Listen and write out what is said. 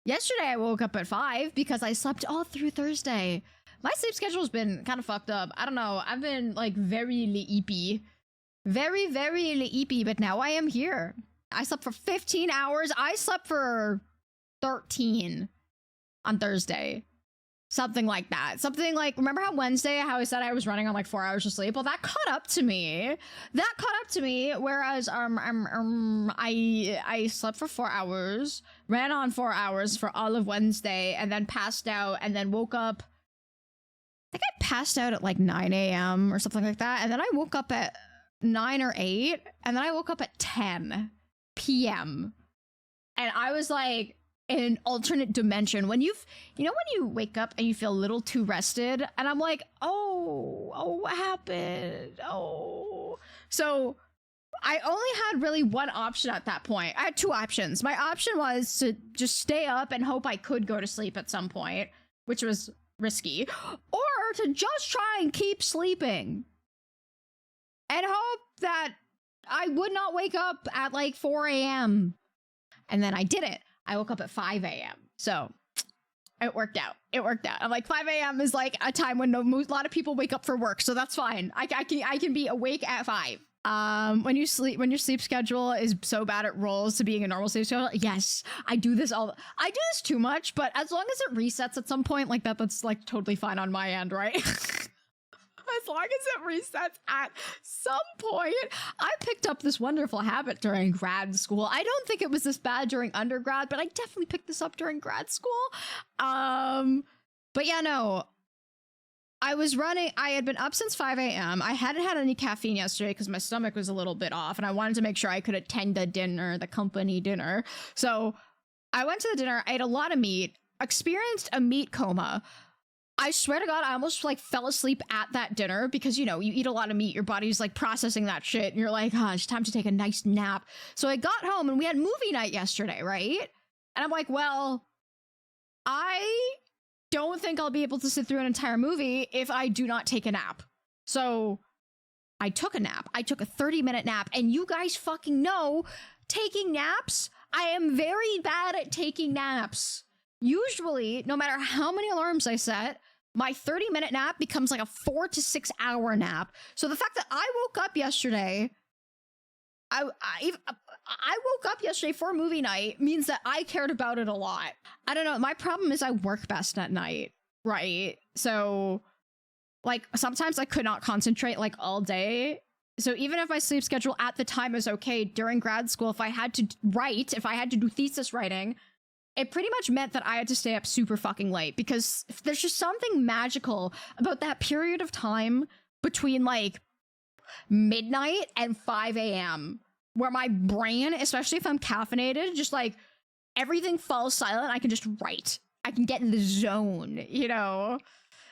Yesterday I woke up at 5 because I slept all through Thursday. My sleep schedule's been kind of fucked up. I don't know. I've been like very sleepy. Very sleepy, but now I am here. I slept for 15 hours. I slept for 13 on Thursday. Something like that. Something like, remember how Wednesday, how I said I was running on like 4 hours of sleep? Well, that caught up to me. That caught up to me. Whereas I slept for 4 hours, ran on 4 hours for all of Wednesday, and then passed out, and then woke up. I think I passed out at like 9 a.m. or something like that. And then I woke up at 9 or 8, and then I woke up at 10 p.m. And I was like, in an alternate dimension. When you wake up and you feel a little too rested, and I'm like, oh, what happened? Oh. So I only had really one option at that point. I had two options. My option was to just stay up and hope I could go to sleep at some point, which was risky, or to just try and keep sleeping and hope that I would not wake up at like 4 a.m. And then I didn't. I woke up at 5 a.m. So it worked out. It worked out. I'm like, 5 a.m. is like a time when a lot of people wake up for work. So that's fine. I can be awake at 5. When your sleep schedule is so bad it rolls to being a normal sleep schedule. Yes, I do this I do this too much, but as long as it resets at some point like that, that's like totally fine on my end, right? As long as it resets at some point. I picked up this wonderful habit during grad school. I don't think it was this bad during undergrad, but I definitely picked this up during grad school. But yeah, no. I had been up since 5 a.m. I hadn't had any caffeine yesterday because my stomach was a little bit off, and I wanted to make sure I could attend the company dinner. So I went to the dinner, I ate a lot of meat, experienced a meat coma. I swear to God, I almost like fell asleep at that dinner because, you know, you eat a lot of meat, your body's like processing that shit, and you're like, oh, it's time to take a nice nap. So I got home and we had movie night yesterday, right? And I'm like, well, I don't think I'll be able to sit through an entire movie if I do not take a nap. So I took a nap. I took a 30-minute nap, and you guys fucking know, taking naps, I am very bad at taking naps. Usually, no matter how many alarms I set, my 30-minute nap becomes like a 4 to 6 hour nap. So the fact that I woke up yesterday, I woke up yesterday for movie night means that I cared about it a lot. I don't know. My problem is I work best at night, right? So like sometimes I could not concentrate like all day. So even if my sleep schedule at the time is okay, during grad school, if I had to do thesis writing, it pretty much meant that I had to stay up super fucking late because there's just something magical about that period of time between like midnight and 5 a.m. where my brain, especially if I'm caffeinated, just like everything falls silent. I can just write. I can get in the zone, you know?